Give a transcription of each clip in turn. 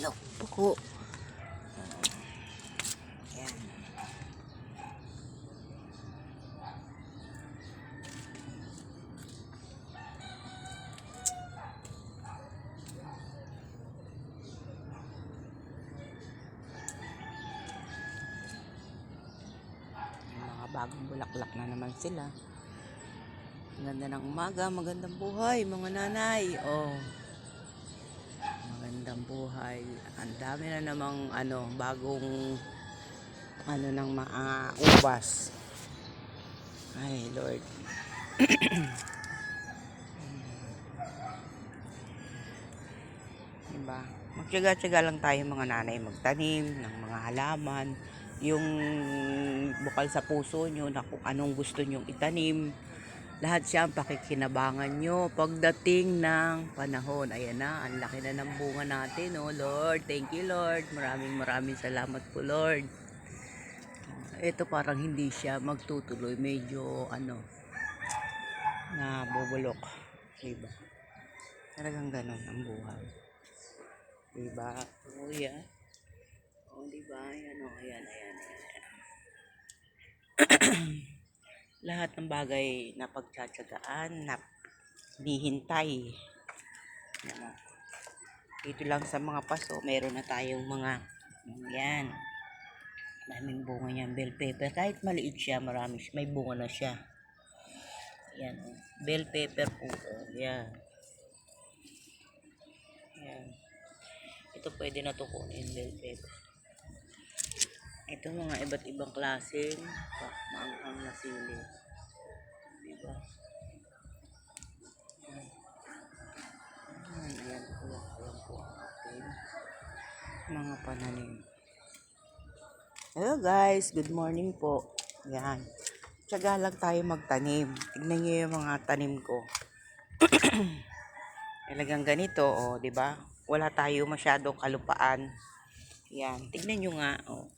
ilog, buko. Yan. Mga bagong bulaklak na naman sila. Ganda ng umaga, magandang buhay mga nanay. Oh, magandang buhay. Ang dami na namang bagong ng mga ubas. Ay Lord. Diba? Magtiyaga-tiyaga lang tayo mga nanay magtanim ng mga halaman. Yung bukal sa puso nyo na kung anong gusto nyong itanim. Lahat siya ang pakikinabangan nyo pagdating ng panahon. Ayan na, ang laki na ng bunga natin. Oh Lord, thank you Lord. Maraming salamat po Lord. Ito parang hindi siya magtutuloy. Medyo na bubulok. Diba? Talagang ganun ang buhay. Diba? Oh yeah. Oh diba? Ayan oh. Ayan. Lahat ng bagay na pagtsatsagaan, na hihintay. Dito lang sa mga paso, meron na tayong mga yan. Daming bunga niyan, bell pepper. Kahit maliit siya, marami siya. May bunga na siya. Yan. Bell pepper po. Yan. Yan. Ito pwede na to kunin, bell pepper. Ito mga iba't ibang klaseng maanghang na sili. Diba? Ayan po ang ating mga pananim. Hello guys, good morning po. Yan. Tiyaga lang tayo magtanim. Tignan niyo yung mga tanim ko. Talagang ganito, oh, 'di ba? Wala tayo masyadong kalupaan. Yan, tignan niyo nga, oh.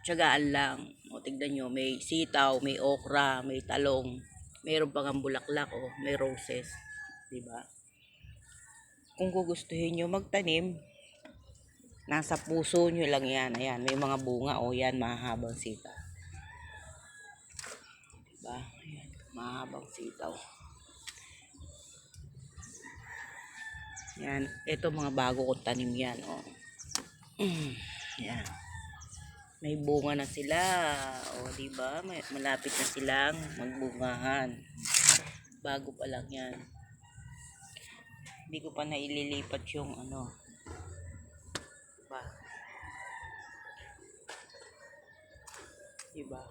Tiyagaan lang. O, tignan nyo, may sitaw, may okra, may talong, mayroon pang bulaklak, o, may roses. Diba? Kung gugustuhin nyo magtanim, nasa puso nyo lang yan. Ayan, may mga bunga, o, yan, mahahabang sitaw. Diba? Ayan, mahahabang sitaw. Yan, ito mga bago kong tanim yan, o. Yan. May bunga na sila. O, diba? Malapit na silang magbungahan. Bago pa lang yan. Hindi ko pa naililipat yung Diba? Diba?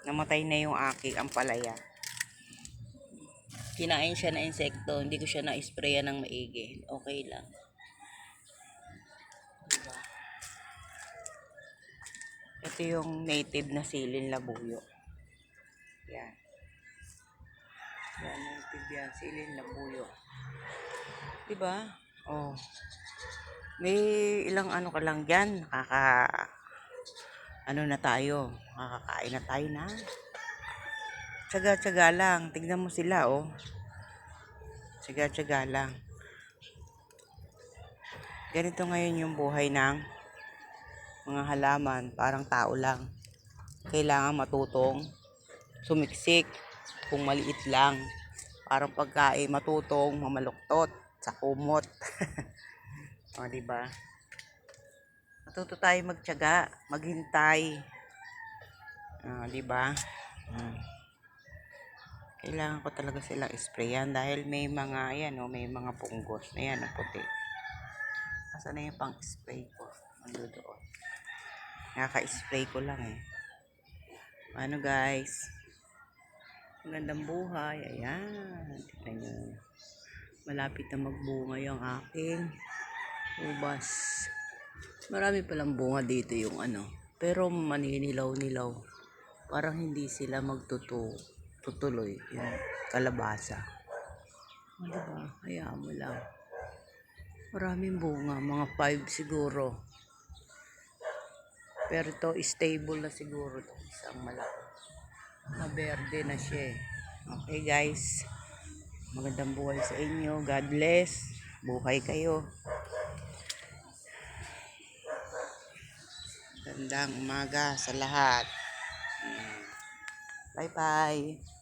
Namatay na yung aking ampalaya. Kinain siya na insekto, hindi ko siya na-sprayan ng maigi. Okay lang. Diba? Ito yung native na silin labuyo. Yan. Yan, native yan. Silin labuyo. Diba? Oh. May ilang ka lang dyan. Na tayo. Makakain na tayo na. Tsaga-tsaga lang. Tignan mo sila, oh. Tsaga-tsaga lang. Ganito ngayon yung buhay ng mga halaman. Parang tao lang. Kailangan matutong sumiksik kung maliit lang. Parang pagkain matutong mamaluktot sa kumot. O, diba? Matuto tayo magtiyaga, maghintay. Diba? Kailangan ko talaga silang sprayan dahil may mga may mga punggos na yan na puti. Asa na yung pang spray ko? Ando doon. Naka-spray ko lang eh. Ano guys? Ang gandang buhay. Ayan. Tignan nyo. Malapit na magbunga yung aking ubas. Marami palang bunga dito yung pero maninilaw-nilaw. Parang hindi sila magtutuloy yung kalabasa. Diba? Hayaan mo lang. Maraming bunga. Mga 5 siguro. Pero ito stable na siguro. Isang malaki. Maberde na siya eh. Okay guys. Magandang buhay sa inyo. God bless. Buhay kayo. Magandang umaga sa lahat. Bye bye.